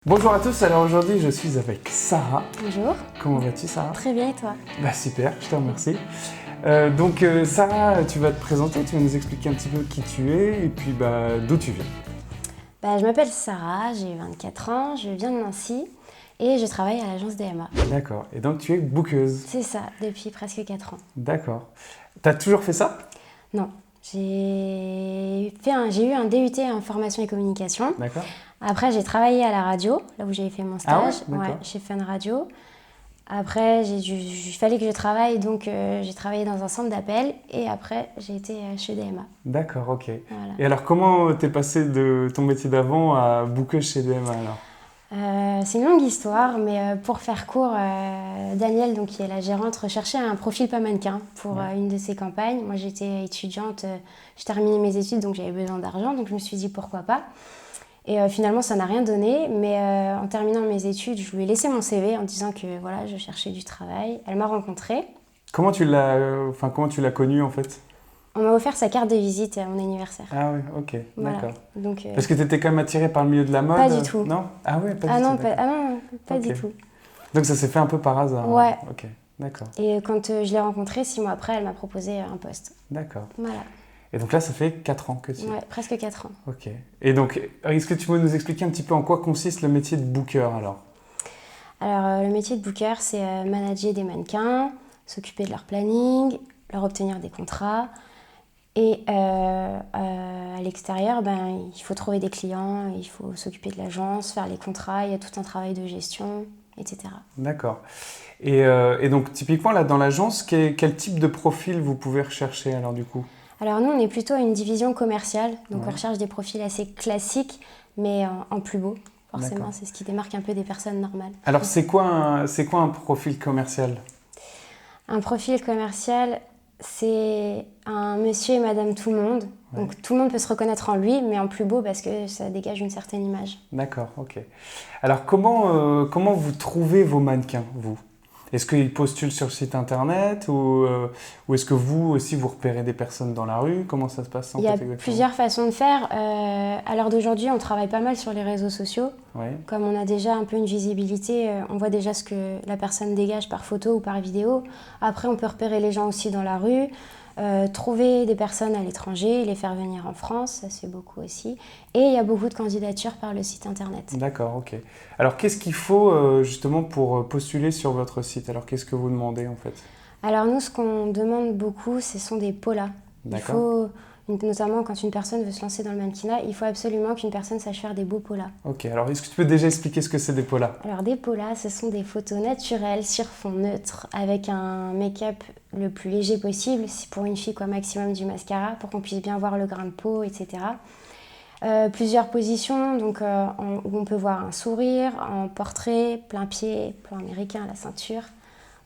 Bonjour à tous, alors aujourd'hui je suis avec Sarah. Bonjour. Comment vas-tu Sarah? Très bien et toi? Bah super, je te remercie. Sarah, tu vas te présenter, tu vas nous expliquer un petit peu qui tu es et puis d'où tu viens. Je m'appelle Sarah, j'ai 24 ans, je viens de Nancy et je travaille à l'agence DMA. D'accord, et donc tu es bookeuse. C'est ça, depuis presque 4 ans. D'accord. T'as toujours fait ça? Non, j'ai eu un DUT en formation et communication. D'accord. Après, j'ai travaillé à la radio, là où j'avais fait mon stage, chez Fun Radio. Après, il fallait que je travaille, donc j'ai travaillé dans un centre d'appel et après, j'ai été chez DMA. D'accord, ok. Voilà. Et alors, comment t'es passé de ton métier d'avant à bookeuse chez DMA alors? C'est une longue histoire, mais pour faire court, Danielle, donc, qui est la gérante, recherchait un profil pas mannequin pour une de ses campagnes. Moi, j'étais étudiante, je terminais mes études, donc j'avais besoin d'argent, donc je me suis dit pourquoi pas. Et finalement, ça n'a rien donné, mais en terminant mes études, je lui ai laissé mon CV en disant que voilà, je cherchais du travail. Elle m'a rencontrée. Comment tu l'as connue en fait? On m'a offert sa carte de visite à mon anniversaire. Ah oui, ok, voilà. D'accord. Donc, Parce que tu étais quand même attirée par le milieu de la mode? Pas du tout. Non? Ah ouais, pas du tout. Pas du tout. Donc ça s'est fait un peu par hasard? Ouais. Ok, d'accord. Et quand je l'ai rencontrée, 6 mois après, elle m'a proposé un poste. D'accord. Voilà. Et donc là, ça fait 4 ans que tu... Ouais, presque 4 ans. Ok. Et donc, est-ce que tu peux nous expliquer un petit peu en quoi consiste le métier de booker alors? Alors, le métier de booker, c'est manager des mannequins, s'occuper de leur planning, leur obtenir des contrats. Et à l'extérieur, il faut trouver des clients, il faut s'occuper de l'agence, faire les contrats, il y a tout un travail de gestion, etc. D'accord. Et donc, typiquement, là, dans l'agence, quel type de profil vous pouvez rechercher alors du coup? Alors nous, on est plutôt une division commerciale, donc on recherche des profils assez classiques, mais en plus beau. Forcément, c'est ce qui démarque un peu des personnes normales. Alors, c'est quoi un profil commercial? Un profil commercial, c'est un monsieur et madame tout le monde. Ouais. Donc tout le monde peut se reconnaître en lui, mais en plus beau parce que ça dégage une certaine image. D'accord, ok. Alors, comment vous trouvez vos mannequins, vous? Est-ce qu'ils postulent sur le site internet ou est-ce que vous aussi vous repérez des personnes dans la rue? Comment ça se passe? Il y a plusieurs façons de faire. À l'heure d'aujourd'hui, on travaille pas mal sur les réseaux sociaux. Ouais. Comme on a déjà un peu une visibilité, on voit déjà ce que la personne dégage par photo ou par vidéo. Après, on peut repérer les gens aussi dans la rue. Trouver des personnes à l'étranger, les faire venir en France, ça se fait beaucoup aussi. Et il y a beaucoup de candidatures par le site internet. D'accord, ok. Alors qu'est-ce qu'il faut justement pour postuler sur votre site? Alors qu'est-ce que vous demandez en fait? Alors nous, ce qu'on demande beaucoup, ce sont des polas. D'accord. Notamment quand une personne veut se lancer dans le mannequinat, il faut absolument qu'une personne sache faire des beaux polas. Ok, alors est-ce que tu peux déjà expliquer ce que c'est des polas? Alors des polas, ce sont des photos naturelles sur fond neutre avec un make-up le plus léger possible, pour une fille maximum du mascara, pour qu'on puisse bien voir le grain de peau, etc. Plusieurs positions, donc, où on peut voir un sourire, en portrait, plein pied, plan américain, la ceinture.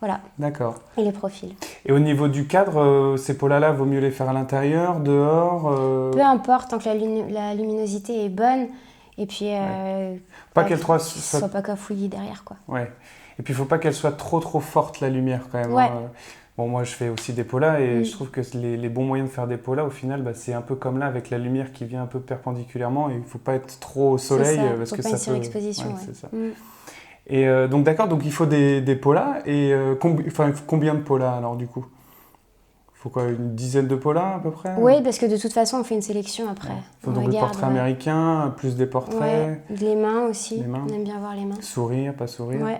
Voilà. D'accord. Et les profils. Et au niveau du cadre, ces polas-là, vaut mieux les faire à l'intérieur, dehors Peu importe, tant que la luminosité est bonne. Et puis, pas qu'elle soit pas cafouillis derrière, quoi. Ouais. Et puis, il faut pas qu'elle soit trop forte, la lumière, quand même. Ouais. Bon, moi, je fais aussi des polas et je trouve que les bons moyens de faire des polas, au final, c'est un peu comme là, avec la lumière qui vient un peu perpendiculairement. Et il faut pas être trop au soleil parce que ça peut... surexposition, ouais. C'est ça. Et donc d'accord, donc il faut des polas et combien de polas alors du coup? Il faut quoi, une dizaine de polas à peu près? Oui, parce que de toute façon on fait une sélection après. Il faut donc le portrait américain, plus des portraits. Ouais, les mains aussi, on aime bien voir les mains. Sourire, pas sourire. Ouais.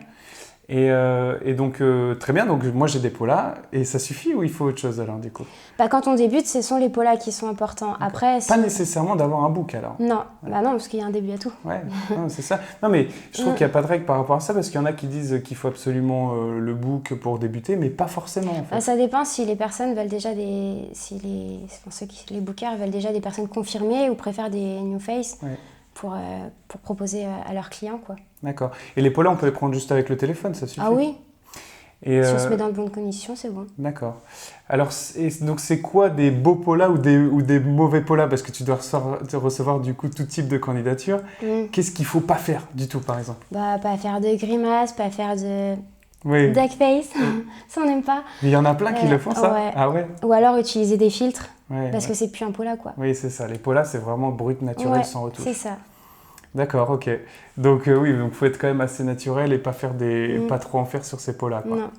Et donc très bien, donc moi j'ai des polas et ça suffit ou il faut autre chose alors du coup? Quand on débute, ce sont les polas qui sont importants. Après, pas nécessairement d'avoir un book alors? Non, non, parce qu'il y a un début à tout. Ouais, c'est ça. Non mais je trouve qu'il n'y a pas de règle par rapport à ça parce qu'il y en a qui disent qu'il faut absolument le book pour débuter, mais pas forcément en fait. Ça dépend si les personnes veulent déjà les bookers veulent déjà des personnes confirmées ou préfèrent des new face. Ouais. Pour proposer à leurs clients, quoi. D'accord. Et les polas, on peut les prendre juste avec le téléphone, ça suffit? Ah oui. Et si on se met dans de bonnes conditions, c'est bon. D'accord. Alors, donc c'est quoi des beaux polas ou des mauvais polas? Parce que tu dois recevoir du coup tout type de candidature. Qu'est-ce qu'il faut pas faire du tout, par exemple? Pas faire de grimaces, pas faire de... duck face, ça on n'aime pas. Mais il y en a plein qui le font, ça? Ouais. Ah ouais? Ou alors utiliser des filtres, parce que c'est plus un pola, quoi. Oui, c'est ça. Les polas, c'est vraiment brut, naturel, sans retouche. C'est ça. D'accord, ok. Donc oui, donc faut être quand même assez naturel et pas faire pas trop en faire sur ces peaux-là, quoi. Non.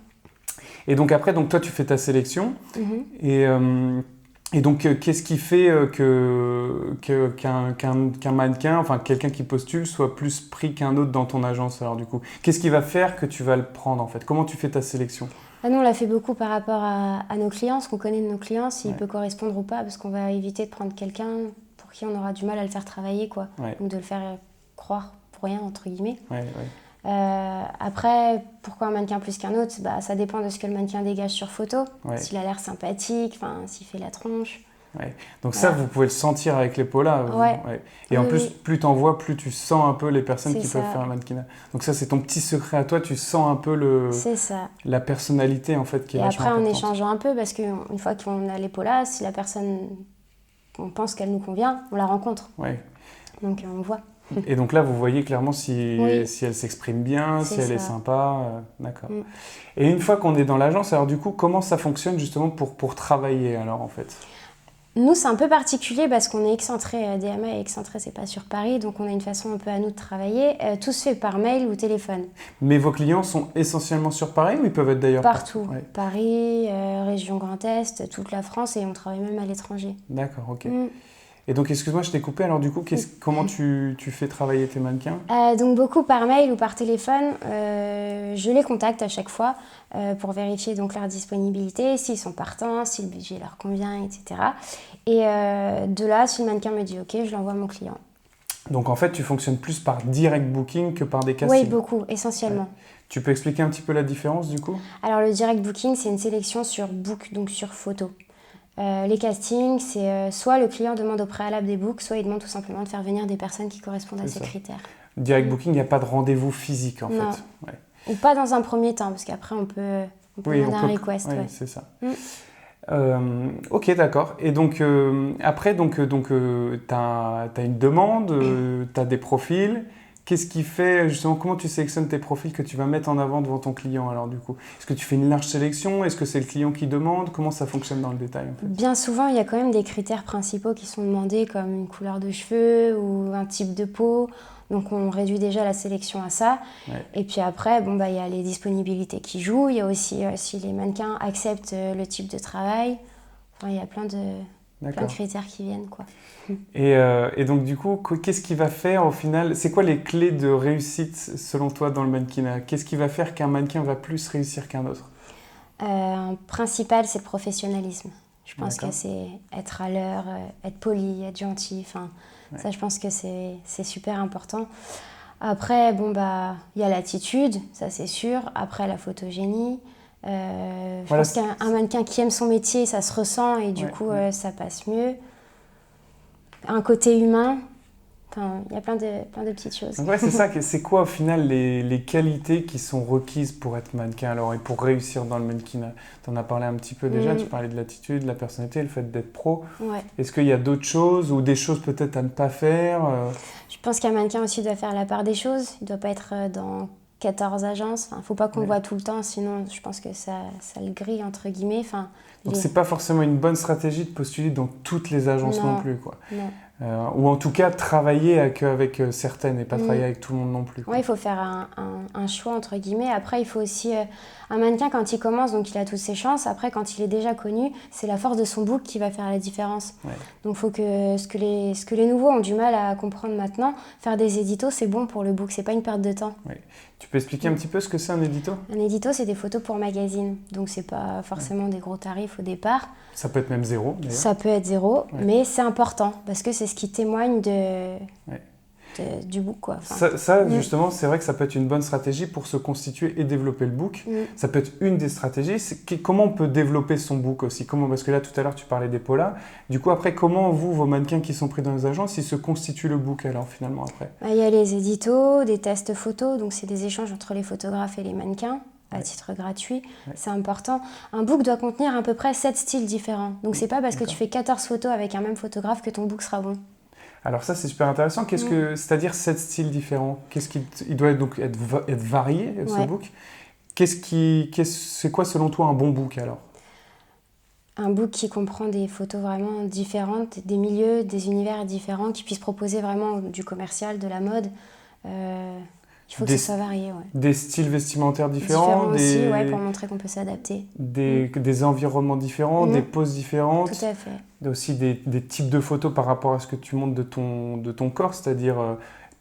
Et donc après, donc toi, tu fais ta sélection. Et, donc, qu'est-ce qui fait qu'un mannequin, enfin quelqu'un qui postule, soit plus pris qu'un autre dans ton agence, alors du coup? Qu'est-ce qui va faire que tu vas le prendre, en fait? Comment tu fais ta sélection? Nous, on l'a fait beaucoup par rapport à nos clients, ce qu'on connaît de nos clients, s'il peut correspondre ou pas, parce qu'on va éviter de prendre quelqu'un pour qui on aura du mal à le faire travailler, quoi. Donc de le faire croire pour rien, entre guillemets. Après, pourquoi un mannequin plus qu'un autre? Ça dépend de ce que le mannequin dégage sur photo, s'il a l'air sympathique, s'il fait la tronche. Donc ça, vous pouvez le sentir avec les peaux-là. Et en plus, plus t'en vois, plus tu sens un peu les personnes qui peuvent faire un mannequinat. Donc ça, c'est ton petit secret à toi, tu sens un peu la personnalité, en fait, qui est vachement importante. Et après, en échangeant un peu, parce qu'une fois qu'on a les peaux-là, si la personne, on pense qu'elle nous convient, on la rencontre. Donc on voit. Et donc là, vous voyez clairement si elle s'exprime bien, si elle est sympa. D'accord. Et une fois qu'on est dans l'agence, alors du coup, comment ça fonctionne justement pour travailler, alors, en fait? Nous, c'est un peu particulier parce qu'on est excentré, DMA est excentré, c'est pas sur Paris, donc on a une façon un peu à nous de travailler. Tout se fait par mail ou téléphone. Mais vos clients sont essentiellement sur Paris ou ils peuvent être d'ailleurs partout? Paris, région Grand Est, toute la France, et on travaille même à l'étranger. D'accord, ok. Et donc, excuse-moi, je t'ai coupé. Alors du coup, comment tu fais travailler tes mannequins? Donc beaucoup par mail ou par téléphone. Je les contacte à chaque fois pour vérifier donc leur disponibilité, s'ils sont partants, si le budget leur convient, etc. Et de là, si le mannequin me dit OK, je l'envoie à mon client. Donc en fait, tu fonctionnes plus par direct booking que par des castings? Oui, beaucoup, essentiellement. Tu peux expliquer un petit peu la différence du coup? Alors le direct booking, c'est une sélection sur book, donc sur photo. Les castings, c'est soit le client demande au préalable des books, soit il demande tout simplement de faire venir des personnes qui correspondent à ces critères. Direct booking, il n'y a pas de rendez-vous physique en fait. Ou pas dans un premier temps, parce qu'après on peut demander un request. Oui, c'est ça. Ok, d'accord. Et donc après, tu as une demande, tu as des profils. Qu'est-ce qui fait, justement, comment tu sélectionnes tes profils que tu vas mettre en avant devant ton client, alors du coup? Est-ce que tu fais une large sélection? Est-ce que c'est le client qui demande? Comment ça fonctionne dans le détail, en fait? Bien souvent, il y a quand même des critères principaux qui sont demandés, comme une couleur de cheveux ou un type de peau. Donc on réduit déjà la sélection à ça. Et puis après, il y a les disponibilités qui jouent. Il y a aussi si les mannequins acceptent le type de travail. Enfin, il y a plein de critères qui viennent, quoi. Et donc du coup, qu'est-ce qui va faire au final? C'est quoi les clés de réussite selon toi dans le mannequinat? Qu'est-ce qui va faire qu'un mannequin va plus réussir qu'un autre? Un principal, c'est le professionnalisme. Je pense que c'est être à l'heure, être poli, être gentil. Enfin, ça, je pense que c'est super important. Après, il y a l'attitude, ça c'est sûr. Après, la photogénie. Je pense qu'un mannequin qui aime son métier, ça se ressent et du coup, ça passe mieux. Un côté humain. Enfin, il y a plein de petites choses. Ouais, c'est ça. C'est quoi au final les qualités qui sont requises pour être mannequin alors, et pour réussir dans le mannequinat? Tu en as parlé un petit peu déjà, tu parlais de l'attitude, de la personnalité, le fait d'être pro. Est-ce qu'il y a d'autres choses ou des choses peut-être à ne pas faire? Je pense qu'un mannequin aussi doit faire la part des choses. Il ne doit pas être dans 14 agences. Il ne faut pas qu'on le voit tout le temps, sinon je pense que ça le grille, entre guillemets. Donc c'est pas forcément une bonne stratégie de postuler dans toutes les agences non plus, quoi. Non. Ou en tout cas travailler avec certaines et pas travailler avec tout le monde non plus. Oui, il faut faire un choix entre guillemets. Après, il faut aussi un mannequin quand il commence, donc il a toutes ses chances. Après, quand il est déjà connu, c'est la force de son book qui va faire la différence. Donc il faut que ce que les nouveaux ont du mal à comprendre maintenant, faire des éditos, c'est bon pour le book, c'est pas une perte de temps. Tu peux expliquer un petit peu ce que c'est un édito? Un édito, c'est des photos pour magazine, donc c'est pas forcément des gros tarifs au départ. Ça peut être même zéro, d'ailleurs. Ça peut être zéro, mais c'est important parce que c'est ce qui témoigne du book, quoi. Ça, justement, c'est vrai que ça peut être une bonne stratégie pour se constituer et développer le book. Ça peut être une des stratégies. Comment on peut développer son book aussi? Parce que là, tout à l'heure, tu parlais des polas. Du coup, après, comment vos mannequins qui sont pris dans les agences, ils se constituent le book alors finalement après? Il y a les éditos, des tests photos, donc c'est des échanges entre les photographes et les mannequins. À titre gratuit, c'est important. Un book doit contenir à peu près 7 styles différents. Donc c'est pas parce que tu fais 14 photos avec un même photographe que ton book sera bon. Alors ça, c'est super intéressant. C'est-à-dire 7 styles différents? Il doit donc être varié, ce book. C'est quoi selon toi un bon book alors? un book qui comprend des photos vraiment différentes, des milieux, des univers différents, qui puisse proposer vraiment du commercial, de la mode. Il faut que ce soit varié. Ouais. Des styles vestimentaires différents aussi, pour montrer qu'on peut s'adapter. Des environnements différents, des poses différentes. Tout à fait. Aussi des types de photos par rapport à ce que tu montres de ton corps, c'est-à-dire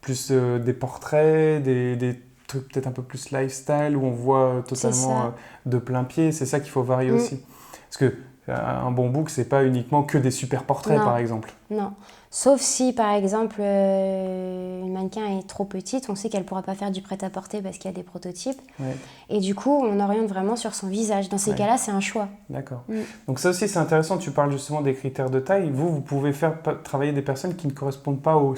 plus des portraits, des trucs peut-être un peu plus lifestyle, où on voit totalement de plein pied. C'est ça qu'il faut varier aussi. Parce que un bon book, c'est pas uniquement que des super portraits, par exemple. Non. Sauf si, par exemple, une mannequin est trop petite, on sait qu'elle ne pourra pas faire du prêt-à-porter parce qu'il y a des prototypes. Ouais. Et du coup, on oriente vraiment sur son visage. Dans ces cas-là, c'est un choix. D'accord. Donc ça aussi, c'est intéressant. Tu parles justement des critères de taille. Vous pouvez faire travailler des personnes qui ne correspondent pas aux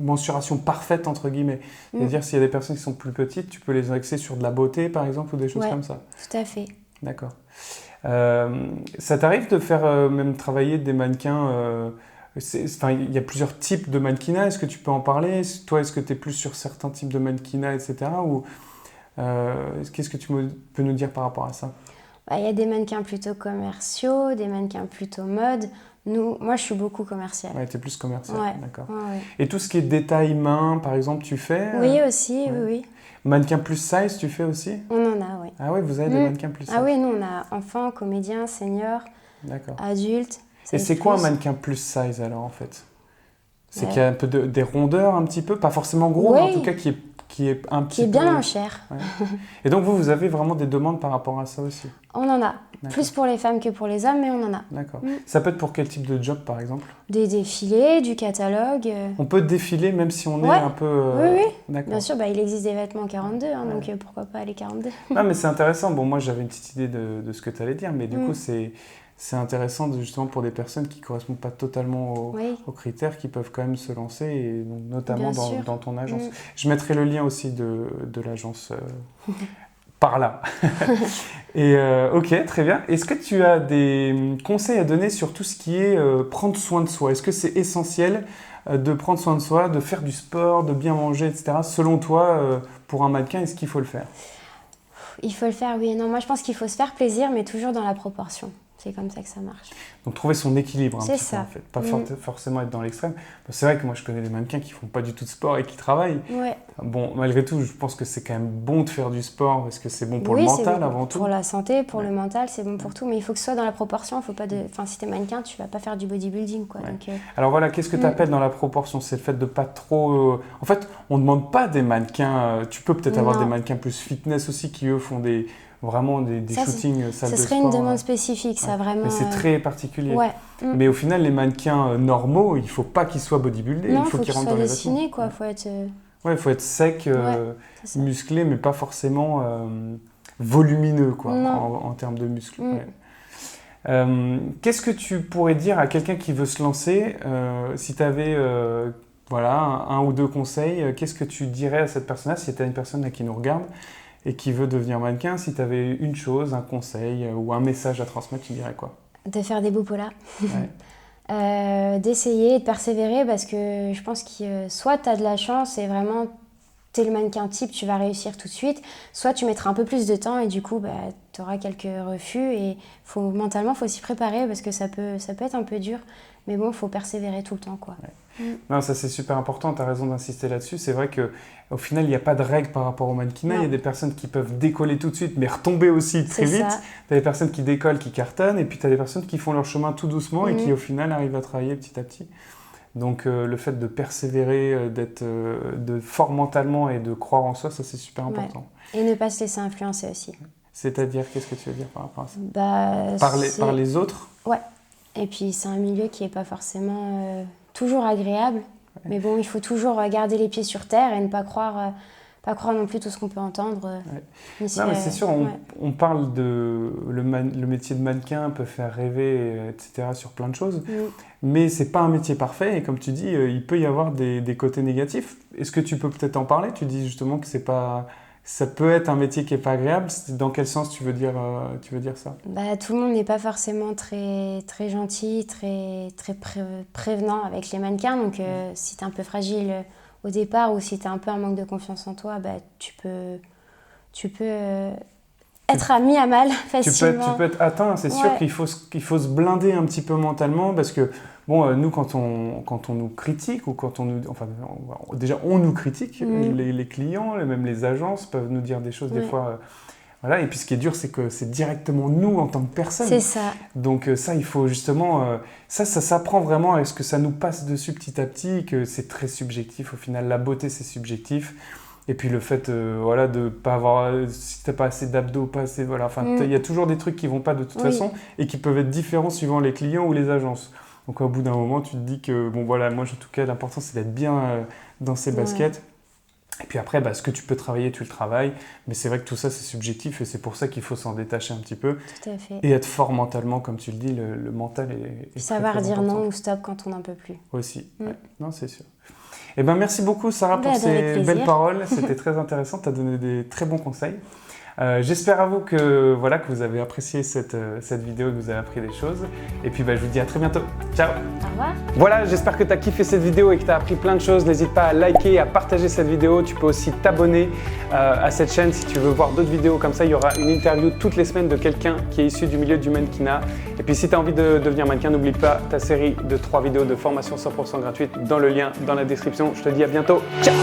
mensurations parfaites, entre guillemets. C'est-à-dire, s'il y a des personnes qui sont plus petites, tu peux les axer sur de la beauté, par exemple, ou des choses comme ça. Tout à fait. D'accord. Ça t'arrive de faire même travailler des mannequins il y a plusieurs types de mannequinat, est-ce que tu peux en parler? Toi, est-ce que tu es plus sur certains types de mannequinat, etc. Ou qu'est-ce que tu peux nous dire par rapport à ça? Il y a des mannequins plutôt commerciaux, des mannequins plutôt mode. Moi, je suis beaucoup commerciale. Ouais, tu es plus commerciale, d'accord. Ouais. Et tout ce qui est détail main, par exemple, tu fais? Oui, aussi, oui. Mannequin plus size, tu fais aussi? On en a, oui. Ah oui, vous avez des mannequins plus size? Ah oui, nous, on a enfants, comédiens, seniors, adultes. Et c'est quoi un mannequin plus size alors en fait? C'est qu'il y a un peu des rondeurs un petit peu, pas forcément gros, mais en tout cas qui est un petit peu... Qui est bien en chair. Ouais. Et donc vous avez vraiment des demandes par rapport à ça aussi? On en a. Plus pour les femmes que pour les hommes, mais on en a. D'accord. Ça peut être pour quel type de job par exemple? Des défilés, du catalogue. On peut défiler même si on est un peu... Oui. Bien sûr, il existe des vêtements 42, donc pourquoi pas les 42? Non mais c'est intéressant. Bon, moi j'avais une petite idée de ce que tu allais dire, mais du coup c'est intéressant justement pour des personnes qui ne correspondent pas totalement aux critères, qui peuvent quand même se lancer, et donc, notamment dans ton agence. Je mettrai le lien aussi de l'agence par là. Et ok, très bien. Est-ce que tu as des conseils à donner sur tout ce qui est prendre soin de soi? Est-ce que c'est essentiel de prendre soin de soi, de faire du sport, de bien manger, etc. Selon toi, pour un mannequin, est-ce qu'il faut le faire? Il faut le faire, oui et non. Moi, je pense qu'il faut se faire plaisir, mais toujours dans la proportion. C'est comme ça que ça marche. Donc trouver son équilibre un petit peu en fait. Pas forcément être dans l'extrême. C'est vrai que moi je connais des mannequins qui font pas du tout de sport et qui travaillent. Ouais. Bon, malgré tout, je pense que c'est quand même bon de faire du sport parce que c'est bon pour le mental avant tout. Pour la santé, pour le mental, c'est bon pour tout. Mais il faut que ce soit dans la proportion. Faut pas si t'es mannequin, tu vas pas faire du bodybuilding, quoi. Donc, alors voilà, qu'est-ce que tu appelles dans la proportion? C'est le fait de pas trop... En fait, on demande pas des mannequins... Tu peux peut-être avoir des mannequins plus fitness aussi qui eux font vraiment des shootings salle de sport. Ce serait une demande spécifique, ça vraiment. Mais c'est très particulier. Ouais. Mais au final, les mannequins normaux, il ne faut pas qu'ils soient bodybuildés. Non, il faut qu'ils rentrent dans les vêtements. Dessiné, quoi. Faut être. Ouais, il faut être sec, musclé, mais pas forcément volumineux, quoi, en termes de muscles. Qu'est-ce que tu pourrais dire à quelqu'un qui veut se lancer si tu avais un ou deux conseils, qu'est-ce que tu dirais à cette personne-là, si tu as une personne là, qui nous regarde et qui veut devenir mannequin, si tu avais une chose, un conseil ou un message à transmettre, tu dirais quoi? De faire des beaux polas. D'essayer et de persévérer, parce que je pense que soit tu as de la chance et vraiment tu es le mannequin type, tu vas réussir tout de suite, soit tu mettras un peu plus de temps et du coup tu auras quelques refus, et mentalement il faut s'y préparer parce que ça peut être un peu dur, mais bon, il faut persévérer tout le temps, quoi. Non, ça c'est super important, tu as raison d'insister là-dessus. C'est vrai qu'au final, il n'y a pas de règle par rapport au mannequinat. Il y a des personnes qui peuvent décoller tout de suite, mais retomber aussi très vite. Tu as des personnes qui décollent, qui cartonnent, et puis tu as des personnes qui font leur chemin tout doucement et qui au final arrivent à travailler petit à petit. Donc le fait de persévérer, d'être fort mentalement et de croire en soi, ça c'est super important. Et ne pas se laisser influencer aussi. C'est-à-dire, qu'est-ce que tu veux dire par rapport à ça? Par les autres? Ouais. Et puis c'est un milieu qui n'est pas forcément toujours agréable. Mais bon, il faut toujours garder les pieds sur terre et ne pas croire non plus tout ce qu'on peut entendre. Mais c'est sûr, on parle de... Le métier de mannequin peut faire rêver, etc., sur plein de choses. Mais c'est pas un métier parfait. Et comme tu dis, il peut y avoir des côtés négatifs. Est-ce que tu peux peut-être en parler? Tu dis justement que c'est pas... Ça peut être un métier qui n'est pas agréable. Dans quel sens tu veux dire ça? Tout le monde n'est pas forcément très, très gentil, très, très prévenant avec les mannequins. Donc, si tu es un peu fragile au départ ou si tu as un peu un manque de confiance en toi, tu peux être mis à mal facilement. Tu peux être atteint, c'est sûr qu'il faut se blinder un petit peu mentalement parce que, bon, nous, quand on nous critique ou quand on nous... Enfin, déjà, on nous critique, les clients, même les agences peuvent nous dire des choses des fois... Voilà, et puis ce qui est dur, c'est que c'est directement nous en tant que personne. C'est ça. Donc ça, il faut justement... ça s'apprend vraiment à ce que ça nous passe dessus petit à petit, que c'est très subjectif. Au final, la beauté, c'est subjectif. Et puis le fait de pas avoir... si t'as pas assez d'abdos, pas assez... Voilà, enfin, il y a toujours des trucs qui vont pas de toute façon et qui peuvent être différents suivant les clients ou les agences. Donc au bout d'un moment, tu te dis que, bon voilà, moi en tout cas, l'important, c'est d'être bien dans ses baskets. Et puis après, ce que tu peux travailler, tu le travailles. Mais c'est vrai que tout ça, c'est subjectif et c'est pour ça qu'il faut s'en détacher un petit peu. Tout à fait. Et être fort mentalement, comme tu le dis, le mental est savoir très, très dire important. non ou stop quand on n'en peut plus. Aussi, non, c'est sûr. Eh ben, merci beaucoup, Sarah, pour ces belles paroles. C'était très intéressant. Tu as donné des très bons conseils. J'espère à vous que vous avez apprécié cette vidéo, que vous avez appris des choses. Et puis je vous dis à très bientôt. Ciao. Au revoir. Voilà, j'espère que tu as kiffé cette vidéo et que tu as appris plein de choses. N'hésite pas à liker et à partager cette vidéo. Tu peux aussi t'abonner à cette chaîne si tu veux voir d'autres vidéos comme ça. Il y aura une interview toutes les semaines de quelqu'un qui est issu du milieu du mannequinat. Et puis si tu as envie de devenir mannequin, n'oublie pas ta série de 3 vidéos de formation 100% gratuite dans le lien dans la description. Je te dis à bientôt. Ciao.